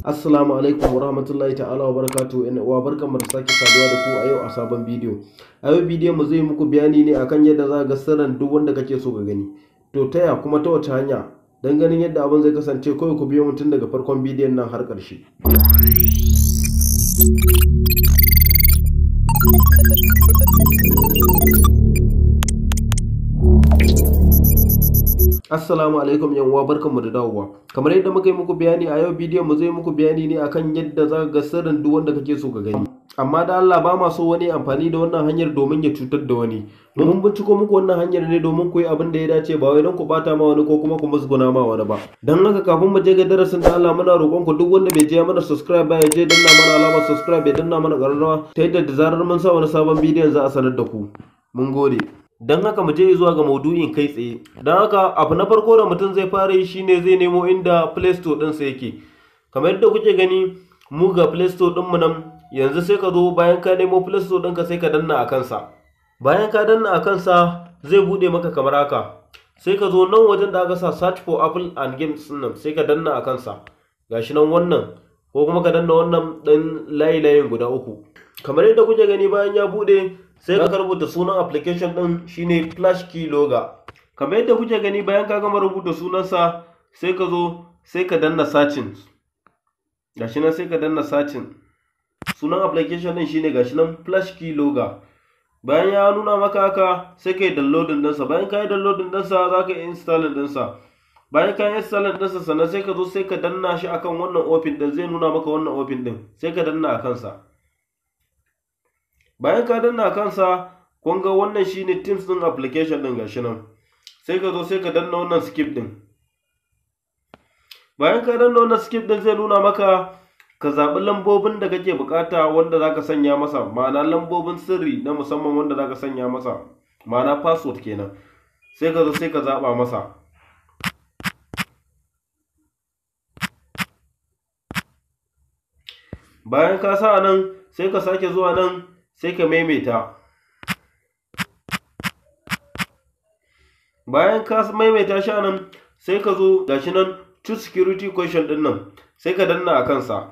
Assalamu alaikum wa rahmatullahi ta'ala wa barakatuhu. In uwa barkanmu da sake saduwa da ku a yau a sabon bidiyo. A yau bidiyon mu zai muku bayani ne akan yadda za ga sirrin duk wanda kake so ka gani. To taya kuma ta wace hanya? Dan ganin yadda abin zai kasance kawai ku biyo mu tun daga farkon bidiyon nan har ƙarshe. Assalamu alaikum yan uwa, barkanmu da dawowa. Kamar yadda muka yi muku bayani a yau bidiyon mu zai muku bayani ne akan yadda za ga sirrin duk wanda kake so ka gani. Amma da Allah ba ma so wani amfani da wannan hanyar domin ya cutar da wani. Mun binciko muku wannan hanyar ne domin ku yi abin da ya dace, ba wai don ku bata ma wani ko kuma ku musguna ma wani ba. Dan haka kafin mu je ga darasin da Allah muna roƙon ku duk wanda bai je mana subscribe ba ya je danna mana alamar subscribe, ya danna mana ƙararrawa ta yadda da zarar mun sa wani sabon bidiyon za a sanar da ku. Mun gode. Don haka mu je zuwa ga maudu'in kai tsaye. Don haka abu na farko da mutum zai fara yi shine zai nemo inda Play Store ɗinsa yake. Kamar yadda kuke gani mu ga Play Store ɗinmu nan, yanzu sai ka zo bayan ka nemo Play Store ɗinka sai ka danna a kansa. Bayan ka danna a kansa zai buɗe maka kamar haka. Sai ka zo nan wajen da aka sa search for Apple and games nan sai ka danna a kansa. Gashi nan wannan, ko kuma ka danna wannan ɗan layi-layin guda uku. Kamar yadda kuke gani bayan ya buɗe sai ka rubuta sunan application din shine flash keylogger. Kamar yadda kuke gani bayan ka gama rubuta sunansa sai ka zo sai ka danna searching. Gashi nan sai ka danna searching. Sunan application din shine gashi nan flash keylogger. Bayan ya nuna maka haka sai ka yi downloading ɗinsa. Bayan ka yi downloading ɗinsa za ka yi installing ɗinsa. Bayan ka yi installing ɗinsa sannan sai ka zo sai ka danna shi akan wannan open ɗin, zai nuna maka wannan open ɗin sai ka danna a kansa. Bayan ka danna kansa kun ga wannan shine Teams din application din gashi nan. Sai ka zo sai ka danna wannan skip din. Bayan ka danna wannan skip din zai nuna maka ka zaɓi lambobin da kake bukata wanda zaka sanya masa, ma'ana lambobin sirri na musamman wanda zaka sanya masa, ma'ana password kenan. Sai ka zo sai ka zaɓa masa. Bayan ka sa nan sai ka sake zuwa nan sai ka maimaita. Bayan ka maimaita shi nan sai ka zo gashi nan choose security question din nan sai ka danna a kansa.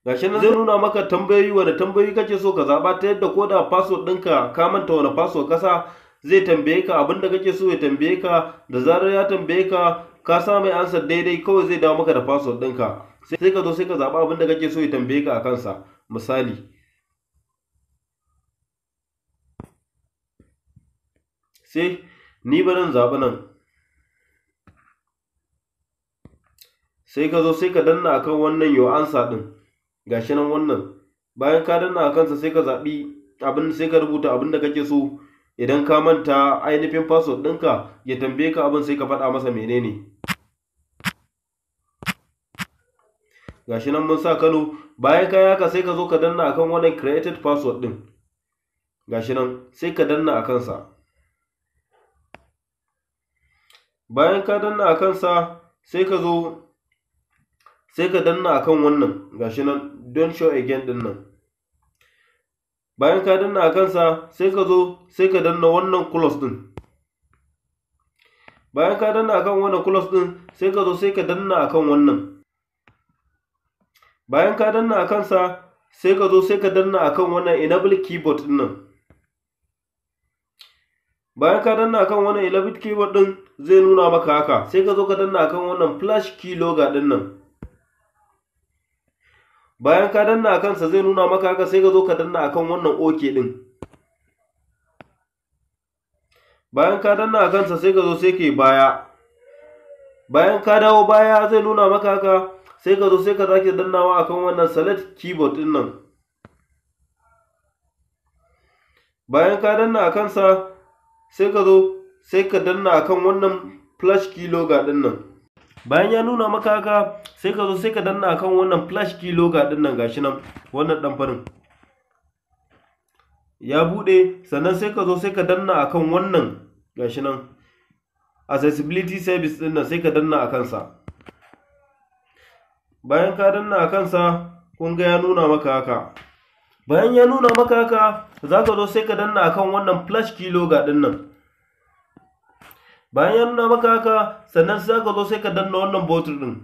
Gashi nan zai nuna maka tambayoyi, wanda tambayoyi kake so ka zaba ta yadda ko da password ɗinka ka manta wani password kasa zai tambaye ka abin da kake so ya tambaye ka. Da zarar ya tambaye ka ka sa mai answer daidai kawai zai dawo maka da password ɗinka. Sai ka zo sai ka zaba abin da kake so ya tambaye ka a kansa. Misali, sai ni barin zaɓi nan. Sai ka zo sai ka danna akan wannan yo answer ɗin. Gashi nan wannan. Bayan ka danna a kansa sai ka zaɓi abin, sai ka rubuta abin da kake so. Idan ka manta ainihin password ɗinka ya tambaye ka abin sai ka faɗa masa menene. Gashi nan mun sa Kano. Bayan ka haka sai ka zo ka danna akan wannan created password ɗin. Gashi nan sai ka danna a kansa. Bayan ka danna a kansa sai ka zo sai ka danna akan wannan gashi nan don't show again din nan. Bayan ka danna a kansa sai ka zo sai ka danna wannan close din. Bayan ka danna akan wannan close din sai ka zo sai ka danna akan wannan. Bayan ka danna a kansa sai ka zo sai ka danna akan wannan enable keyboard din nan. Bayan ka danna akan wannan enable keyboard din zai nuna maka haka, sai ka zo ka danna akan wannan flash keylogger din nan. Bayan ka danna akan sa zai nuna maka haka, sai ka zo ka danna akan wannan OK din. Bayan ka danna akan sa sai ka zo sai ka yi baya. Bayan ka dawo baya zai nuna maka haka, sai ka zo sai ka sake dannawa akan wannan select keyboard din nan. Bayan ka danna akan sa sai ka zo sai ka danna akan wannan flash keylogger din nan. Bayan ya nuna maka haka sai ka zo sai ka danna akan wannan flash keylogger din nan gashi nan wannan dan farin. Ya bude sannan sai ka zo sai ka danna akan wannan gashi nan accessibility service din nan sai ka danna akan sa. Bayan ka danna akan sa kun ga ya nuna maka haka. Bayan ya nuna maka haka, za ka zo sai ka danna akan wannan flash keylogger din nan. Bayan ya nuna maka haka, sannan za ka zo sai ka danna wannan botul din.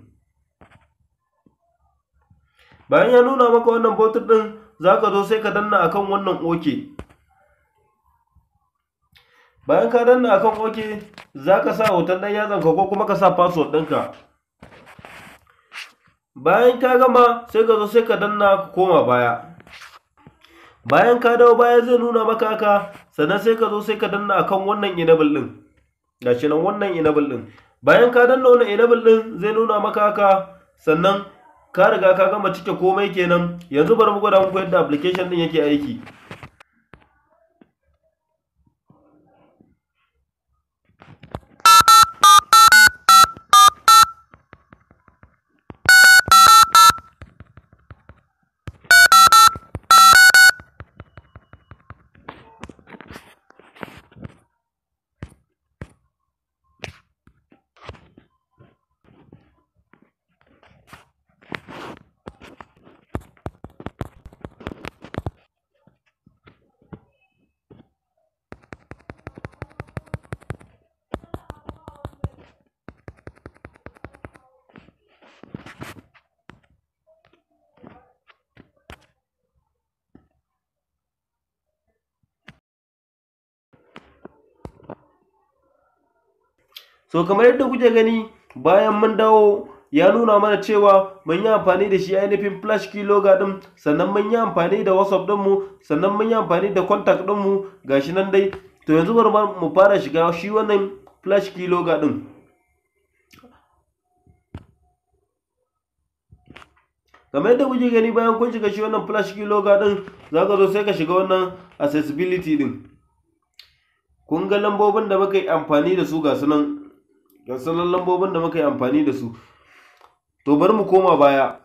Bayan ya nuna maka wannan botul din, za ka zo sai ka danna akan wannan OK. Bayan ka danna akan OK, za ka sa hoton ɗan yatsanka ko kuma ka sa password ɗinka. Bayan ka gama sai ka zo sai ka danna ka koma baya. Bayan ka dawo baya zai nuna maka haka, sannan sai ka zo sai ka danna akan wannan enable ɗin. Gashi nan wannan enable ɗin. Bayan ka danna wannan enable ɗin zai nuna maka haka, sannan ka riga ka gama cike komai kenan. Yanzu bari mu gwada muku yadda application ɗin yake aiki. So kamar yadda kuke gani, bayan mun dawo ya nuna mana cewa mun yi amfani da shi ainihin flash keylogger din, sannan mun yi amfani da WhatsApp dinmu, sannan mun yi amfani da contact dinmu, gashi nan dai. To yanzu bari mu fara shiga shi wannan flash keylogger din. Kamar yadda kuke gani, bayan kun shiga shi wannan flash keylogger din, za ka zo sai ka shiga wannan accessibility din. Kun ga lambobin da muka yi amfani da su ga sunan lambobin da muka yi amfani da su. To bari mu koma baya.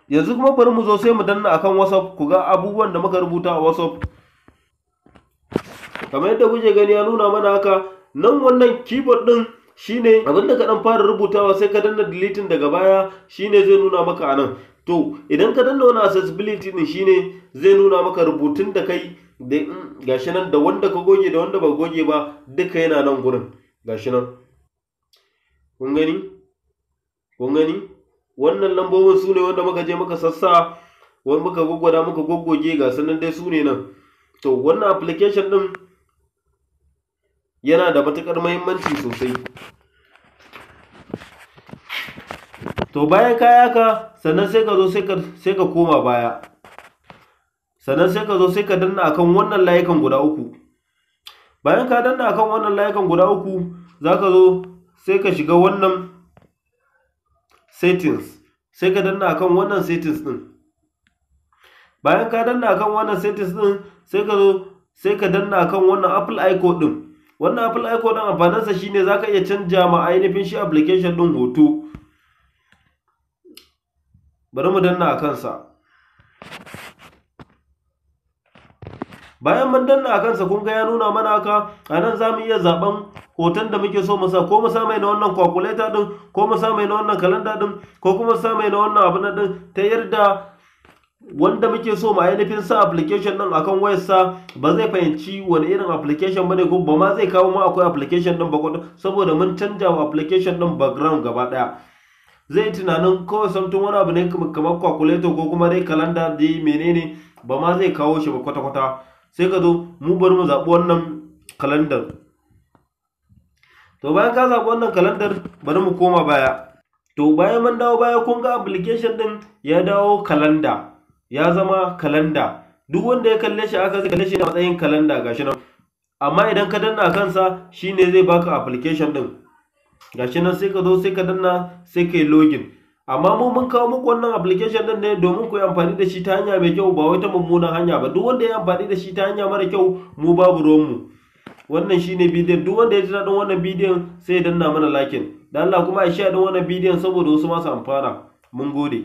Yanzu kuma bari mu zo sai mu danna akan WhatsApp, ku ga abubuwan da muka rubuta a WhatsApp. Kamar yadda kuke gani ya nuna mana haka, nan wannan keyboard din shine abinda ka dan fara rubutawa, sai ka danna deleting daga baya, shine zai nuna maka anan. To idan ka danna wannan accessibility din, shine zai nuna maka rubutun da kai da gashi nan, da wanda ka goge da wanda ba goge ba, duka yana nan gurin. Gashi nan kun gani wannan lambobin su ne wanda muka je muka sassa, wani muka gwaggwada muka goggoge, ga sanan dai su ne nan. To wannan application din yana da matukar muhimmanci sosai. To bayan ka yaka, sannan sai ka zo sai ka koma baya, sannan sai ka zo sai ka danna akan wannan layukan guda uku. Bayan ka danna akan wannan layukan guda uku, za ka zo sai ka shiga wannan settings, sai ka danna akan wannan settings din. Bayan ka danna akan wannan settings din, sai ka zo sai ka danna akan wannan apple icon din. Wannan apple icon din amfaninsa shine za ka iya canja ma ainihin shi application din hoto. Bari mu danna a kansa. Bayan mun danna a kansa, kun ga ya nuna mana haka, a nan za mu iya zaben hoton da muke so mu sa, ko mu sa mai na wannan calculator din, ko mu sa mai na wannan calendar din, ko kuma sa mai na wannan abu na din, ta yarda wanda muke so mu ainihin sa application din akan wayarsa ba zai fahimci wani irin application bane, ko ba ma zai kawo ma akwai application din ba, saboda mun canja wa application din background gaba daya. Zai tunanin kawai samtun wani abu ne kamar calculator ko kuma dai calendar dai menene, ba ma zai kawo shi ba kwata-kwata. Sai ka zo mu bari mu zaɓi wannan calendar. To bayan ka zaɓi wannan calendar, bari mu koma baya. To bayan mun dawo baya, kun ga application din ya dawo calendar, ya zama calendar. Duk wanda ya kalle shi aka kalle shi a matsayin calendar, gashi nan. Amma idan ka danna kansa, shine zai baka application din. Gashi nan sai ka zo sai ka danna sai ka yi login. Amma mu mun kawo muku wannan application din ne domin ku yi amfani da shi ta hanya mai kyau, ba wai ta mummunan hanya ba. Duk wanda ya amfani da shi ta hanya mara kyau, mu babu ruwanmu. Wannan shine bidiyon. Duk wanda ya ji daɗin wannan bidiyon sai ya danna mana like. Da Allah kuma a share din wannan bidiyon saboda wasu masu amfana. Mun gode.